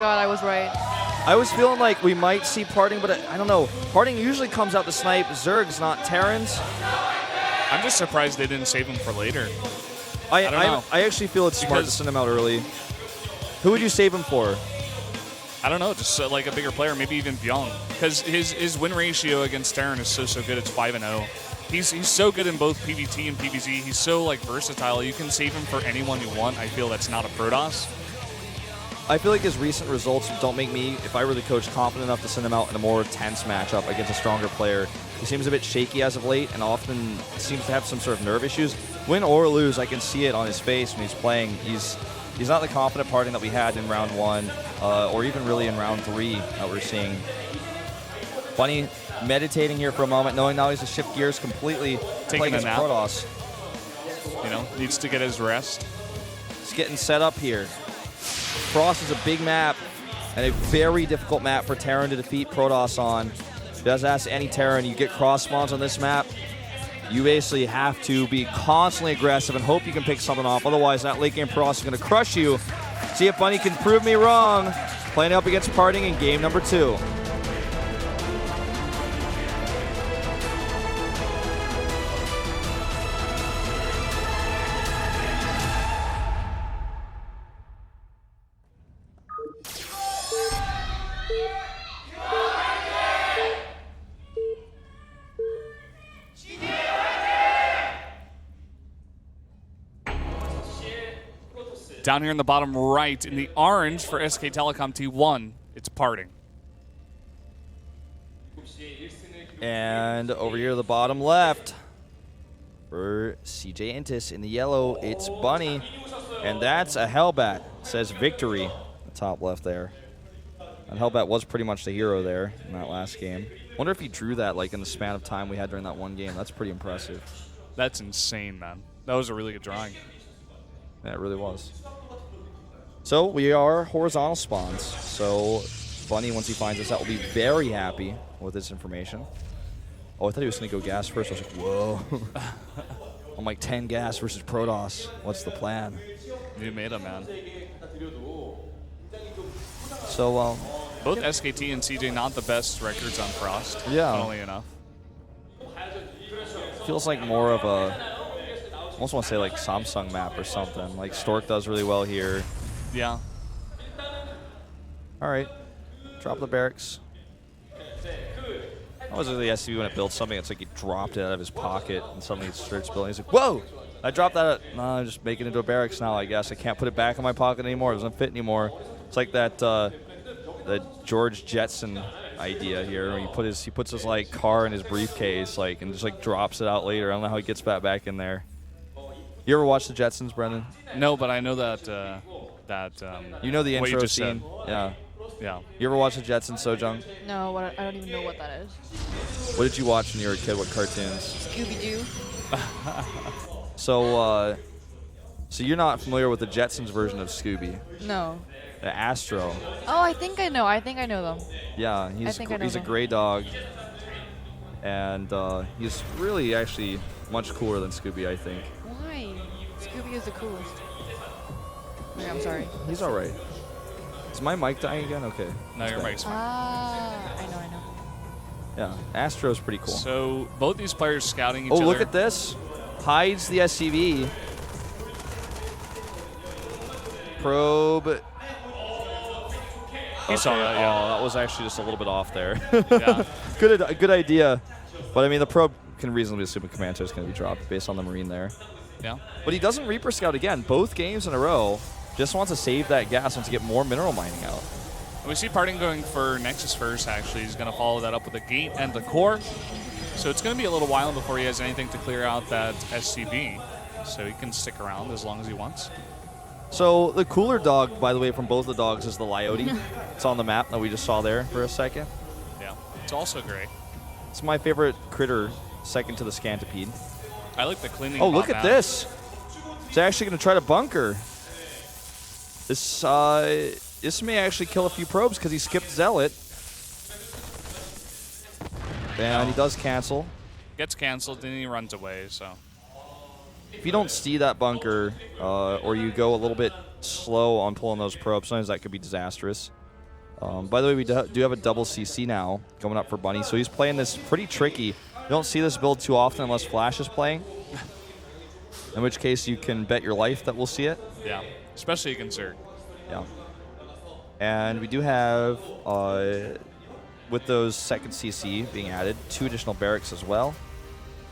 God, I was right. I was feeling like we might see PartinG, but I don't know. PartinG usually comes out to snipe Zergs, not Terrans. I'm just surprised they didn't save him for later. I don't know. I actually feel it's smart to send him out early. Who would you save him for? I don't know, just like a bigger player, maybe even Byung. Because his win ratio against Terran is so good. It's 5-0. He's so good in both PvT and PvZ. He's so like versatile. You can save him for anyone you want. I feel that's not a Protoss. I feel like his recent results don't make me, if I were the coach, confident enough to send him out in a more tense matchup against a stronger player. He seems a bit shaky as of late and often seems to have some sort of nerve issues. Win or lose, I can see it on his face when he's playing. He's not the confident PartinG that we had in round 1 or even really in round 3 that we're seeing. Bunny meditating here for a moment, knowing now he has to shift gears completely. Taking a nap. Protoss. You know, needs to get his rest. He's getting set up here. Frost is a big map and a very difficult map for Terran to defeat Protoss on. Just ask any Terran, you get cross spawns on this map, you basically have to be constantly aggressive and hope you can pick something off. Otherwise, that late game Protoss is going to crush you. See if Bunny can prove me wrong. Playing up against PartinG in game number 2. Down here in the bottom right, in the orange for SK Telecom T1, it's PartinG. And over here to the bottom left, for CJ Intis in the yellow, it's Bunny. And that's a Hellbat, says victory, the top left there. And Hellbat was pretty much the hero there in that last game. Wonder if he drew that like in the span of time we had during that one game. That's pretty impressive. That's insane, man. That was a really good drawing. Yeah, it really was. So we are horizontal spawns. So Bunny, once he finds us out, will be very happy with this information. Oh, I thought he was going to go gas first. I was like, whoa. I'm like 10 gas versus Protoss. What's the plan? You made him, man. So, both SKT and CJ not the best records on Frost. Yeah. Funnily enough. Feels like more of a, I almost want to say like Samsung map or something. Like Stork does really well here. Yeah. All right. Drop the barracks. I was really SCV when it built something. It's like he dropped it out of his pocket and suddenly it starts building. He's like, whoa! I dropped that. No, I'm just making it into a barracks now, I guess. I can't put it back in my pocket anymore. It doesn't fit anymore. It's like that the George Jetson idea here. He puts his like car in his briefcase like and just like drops it out later. I don't know how he gets that back in there. You ever watch the Jetsons, Brendan? No, but I know that you know the what you intro just scene? said. Yeah. Yeah. You ever watch the Jetsons, Sojung? No, I don't even know what that is. What did you watch when you were a kid? What cartoons? Scooby-Doo. So you're not familiar with the Jetsons version of Scooby? No. The Astro. Oh, I think I know. I think I know them. Yeah, he's a gray dog, and he's really actually much cooler than Scooby, I think. Why? Scooby is the coolest. Okay, I'm sorry. He's all right. Is my mic dying again? Okay. No, your mic's fine. I know. Yeah, Astro's pretty cool. So both these players scouting each other. Oh, look at this. Hides the SCV. Probe. He saw that, yeah. Oh, that was actually just a little bit off there. Yeah. Good idea. But I mean, the probe can reasonably assume a command is going to be dropped based on the Marine there. Yeah. But he doesn't Reaper Scout again. Both games in a row. Just wants to save that gas and to get more mineral mining out. We see PartinG going for Nexus first, actually. He's going to follow that up with a gate and the core. So it's going to be a little while before he has anything to clear out that SCV. So he can stick around as long as he wants. So the cooler dog, by the way, from both the dogs is the Lyote. It's on the map that we just saw there for a second. Yeah. It's also great. It's my favorite critter, second to the Scantipede. I like the cleaning. Oh, look at this. It's actually going to try to bunker. This may actually kill a few probes because he skipped Zealot. And he does cancel. Gets canceled, then he runs away, so. If you don't see that bunker, or you go a little bit slow on pulling those probes, sometimes that could be disastrous. By the way, we do have a double CC now coming up for Bunny, so he's playing this pretty tricky. You don't see this build too often unless Flash is playing, in which case you can bet your life that we'll see it. Yeah, especially against Zerg. Yeah. And we do have, with those second CC being added, 2 additional barracks as well.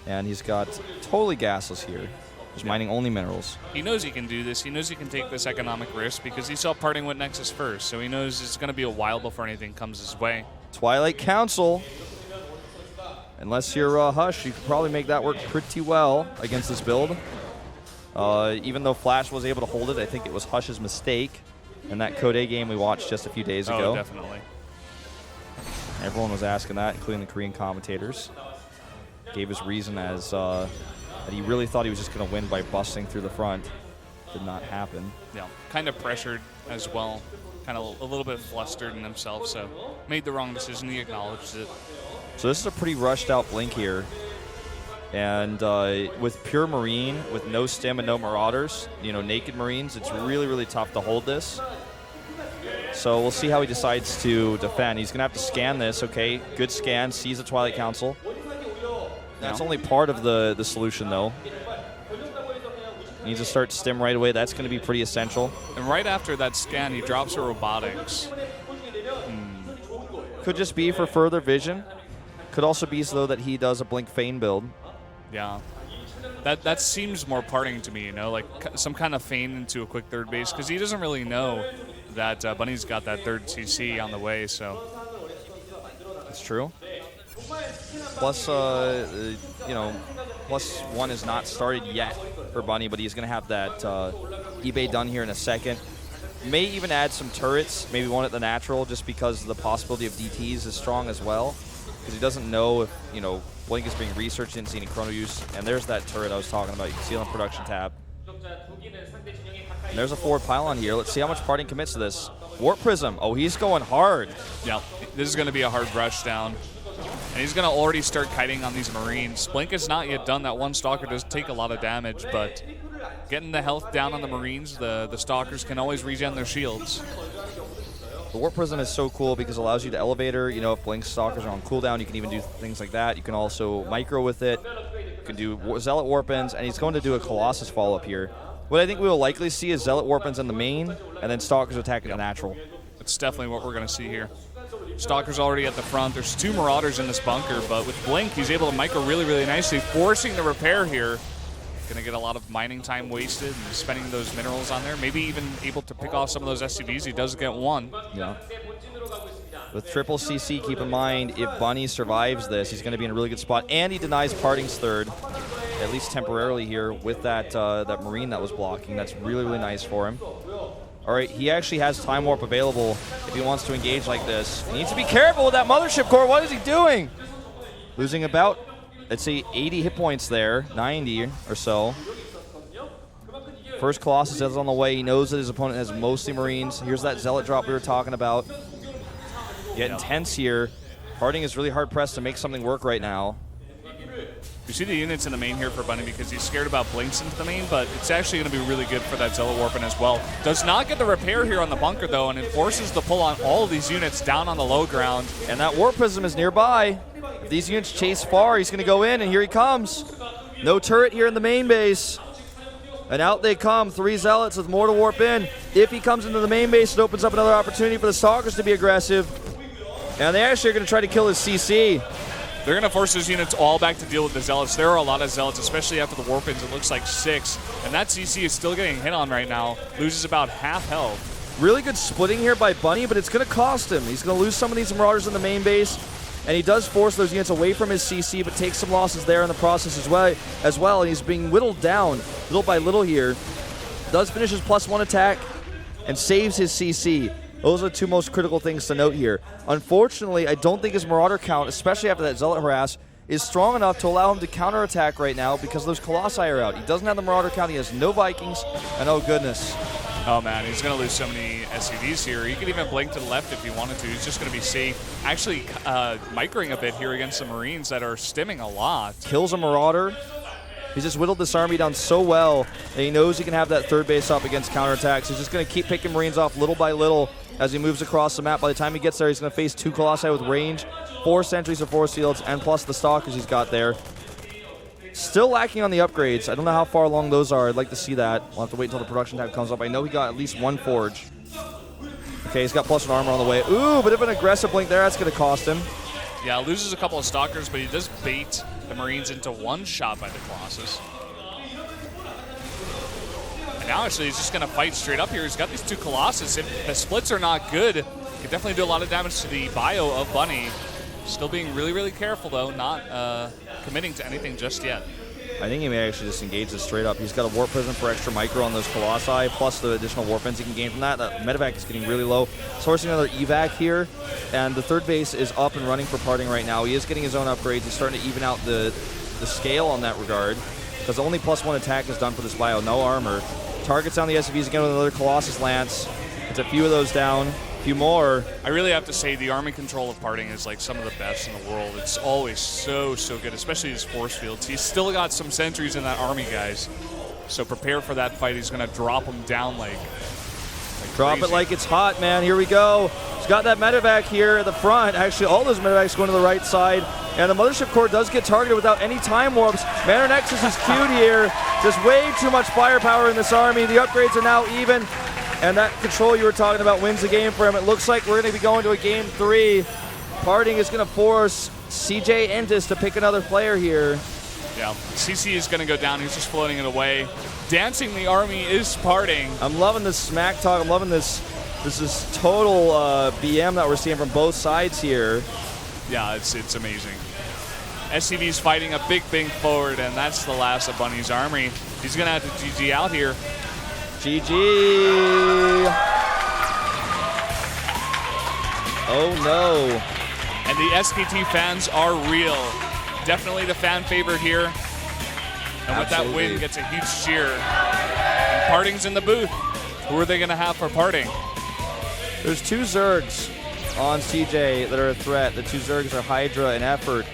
And he's got totally gasless here. Just mining only minerals. He knows he can do this. He knows he can take this economic risk because he saw Parting with Nexus first. So he knows it's going to be a while before anything comes his way. Twilight Council. Unless you're Hush, you could probably make that work pretty well against this build. Even though Flash was able to hold it, I think it was Hush's mistake in that Code A game we watched just a few days ago. Oh, definitely. Everyone was asking that, including the Korean commentators. Gave his reason as that he really thought he was just going to win by busting through the front. Did not happen. Yeah, kind of pressured as well. Kind of a little bit flustered in himself, so made the wrong decision. He acknowledged it. So this is a pretty rushed out blink here. And with pure Marine, with no stim and no Marauders, naked Marines, it's really, really tough to hold this. So we'll see how he decides to defend. He's going to have to scan this, okay? Good scan, sees the Twilight Council. That's only part of the solution, though. Needs to start stim right away. That's going to be pretty essential. And right after that scan, he drops a robotics. Could just be for further vision. Could also be so that he does a Blink Feign build. Yeah. That seems more Parting to me, like some kind of feign into a quick third base, because he doesn't really know that Bunny's got that third CC on the way, so. That's true. Plus, +1 is not started yet for Bunny, but he's going to have that eBay done here in a second. May even add some turrets, maybe one at the natural, just because the possibility of DTs is strong as well. Because he doesn't know if, Blink is being researched, didn't see any chrono use. And there's that turret I was talking about. You can see it on the production tab. And there's a forward pylon here. Let's see how much Parting commits to this. Warp Prism. Oh, he's going hard. Yeah, this is going to be a hard rush down. And he's going to already start kiting on these Marines. Blink is not yet done. That one Stalker does take a lot of damage, but getting the health down on the Marines, the Stalkers can always regen their shields. The Warp Prism is so cool because it allows you to elevator. If Blink Stalkers are on cooldown, you can even do things like that. You can also micro with it. You can do Zealot Warpins, and he's going to do a Colossus follow-up here. What I think we will likely see is Zealot Warpins in the main, and then Stalkers attacking the natural. That's definitely what we're going to see here. Stalker's already at the front. There's 2 Marauders in this bunker, but with Blink, he's able to micro really, really nicely, forcing the repair here. Going to get a lot of mining time wasted and spending those minerals on there. Maybe even able to pick off some of those SCVs. He does get one. Yeah. With triple CC, keep in mind, if Bunny survives this, he's going to be in a really good spot. And he denies Parting's third, at least temporarily here, with that that Marine that was blocking. That's really, really nice for him. All right, he actually has Time Warp available if he wants to engage like this. He needs to be careful with that Mothership Core. What is he doing? Losing about, let's say, 80 hit points there, 90 or so. First Colossus is on the way. He knows that his opponent has mostly Marines. Here's that Zealot drop we were talking about. Getting tense here. Parting is really hard-pressed to make something work right now. You see the units in the main here for Bunny because he's scared about Blinks into the main, but it's actually going to be really good for that Zealot Warpin as well. Does not get the repair here on the bunker, though, and it forces the pull on all of these units down on the low ground. And that Warp Prism is nearby. If these units chase far, he's going to go in, and here he comes. No turret here in the main base. And out they come, 3 Zealots with more to warp in. If he comes into the main base, it opens up another opportunity for the Stalkers to be aggressive. And they actually are going to try to kill his CC. They're going to force those units all back to deal with the Zealots. There are a lot of Zealots, especially after the Warpins. It looks like 6. And that CC is still getting hit on right now. Loses about half health. Really good splitting here by Bunny, but it's going to cost him. He's going to lose some of these Marauders in the main base. And he does force those units away from his CC, but takes some losses there in the process as well. And he's being whittled down little by little here. Does finish his +1 attack and saves his CC. Those are the 2 most critical things to note here. Unfortunately, I don't think his Marauder count, especially after that Zealot harass, is strong enough to allow him to counterattack right now because those Colossi are out. He doesn't have the Marauder count. He has no Vikings, and oh goodness. Oh man, he's going to lose so many SCVs here. He could even blink to the left if he wanted to. He's just going to be safe. Actually, microing a bit here against the Marines that are stimming a lot. Kills a Marauder. He's just whittled this army down so well that he knows he can have that third base up against counterattacks. He's just going to keep picking Marines off little by little. as he moves across the map. By the time he gets there, he's going to face 2 Colossi with range, 4 sentries or force fields, and plus the stalkers he's got there. Still lacking on the upgrades. I don't know how far along those are. I'd like to see that. We'll have to wait until the production tab comes up. I know he got at least 1 forge. Okay, he's got +1 armor on the way. Ooh, bit of an aggressive blink there. That's going to cost him. Yeah, loses a couple of stalkers, but he does bait the Marines into 1 shot by the Colossus. And now actually he's just going to fight straight up here. He's got these 2 Colossus. If the splits are not good, he can definitely do a lot of damage to the bio of Bunny. Still being really, really careful, though, not committing to anything just yet. I think he may actually just engage this straight up. He's got a Warp Prism for extra micro on those Colossi, plus the additional Warp Fence he can gain from that. That Medevac is getting really low. Sourcing another evac here, and the 3rd base is up and running for PartinG right now. He is getting his own upgrades. He's starting to even out the scale on that regard, because only +1 attack is done for this bio, no armor. Targets down the SUVs again with another Colossus Lance. It's a few of those down. Few more. I really have to say the army control of PartinG is like some of the best in the world. It's always so good, especially his force fields. He's still got some sentries in that army, guys. So prepare for that fight. He's going to drop them down like Drop crazy. it like it's hot, man. Here we go. He's got that medevac here at the front. Actually, all those medevacs going to the right side. And the Mothership Core does get targeted without any time warps. Manor Nexus is queued here. Just way too much firepower in this army. The upgrades are now even. And that control you were talking about wins the game for him. It looks like we're going to be going to a game 3. PartinG is going to force CJ Entis to pick another player here. Yeah, CC is going to go down. He's just floating it away. Dancing the army is PartinG. I'm loving this smack talk. I'm loving this. This is total BM that we're seeing from both sides here. Yeah, it's amazing. SCV's fighting a big forward, and that's the last of Bunny's army. He's going to have to GG out here. GG. Oh no. And the SKT fans are real. Definitely the fan favorite here. And with that win, gets a huge cheer. And PartinG's in the booth. Who are they going to have for PartinG? There's 2 Zergs on CJ that are a threat. The 2 Zergs are Hydra and Effort.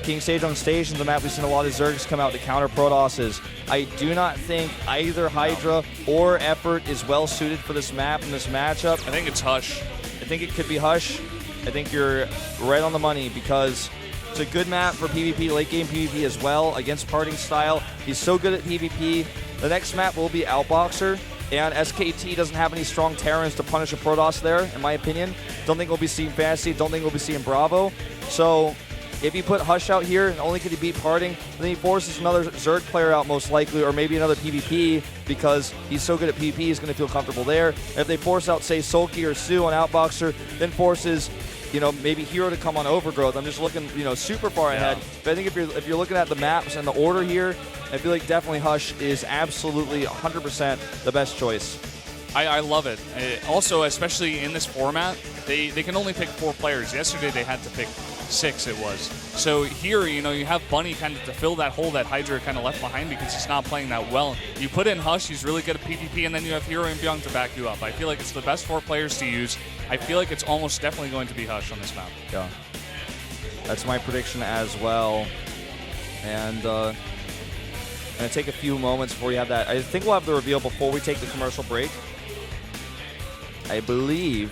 King Sejong Station's the map we've seen a lot of Zergs come out to counter Protosses. I do not think either Hydra or Effort is well suited for this map and this matchup. I think it's Hush. I think it could be Hush. I think you're right on the money because it's a good map for PvP, late game PvP as well against PartinG style. He's so good at PvP. The next map will be Outboxer, and SKT doesn't have any strong Terrans to punish a Protoss there, in my opinion. Don't think we'll be seeing Fantasy, don't think we'll be seeing Bravo. So if you put Hush out here, not only could he beat PartinG, then he forces another Zerg player out most likely, or maybe another PvP, because he's so good at PvP, he's going to feel comfortable there. If they force out, say, Sulky or Sue on Outboxer, then forces, you know, maybe Hero to come on Overgrowth. I'm just looking, you know, super far ahead. But I think if you're looking at the maps and the order here, I feel like definitely Hush is absolutely 100% the best choice. I love it. Also, especially in this format, they can only pick 4 players. Yesterday they had to pick 6, it was. So here, you know, you have Bunny kind of to fill that hole that Hydra kind of left behind because he's not playing that well. You put in Hush, he's really good at PvP, and then you have Hero and Byung to back you up. I feel like it's the best 4 players to use. I feel like it's almost definitely going to be Hush on this map. Yeah. That's my prediction as well. And going to take a few moments before you have that. I think we'll have the reveal before we take the commercial break. I believe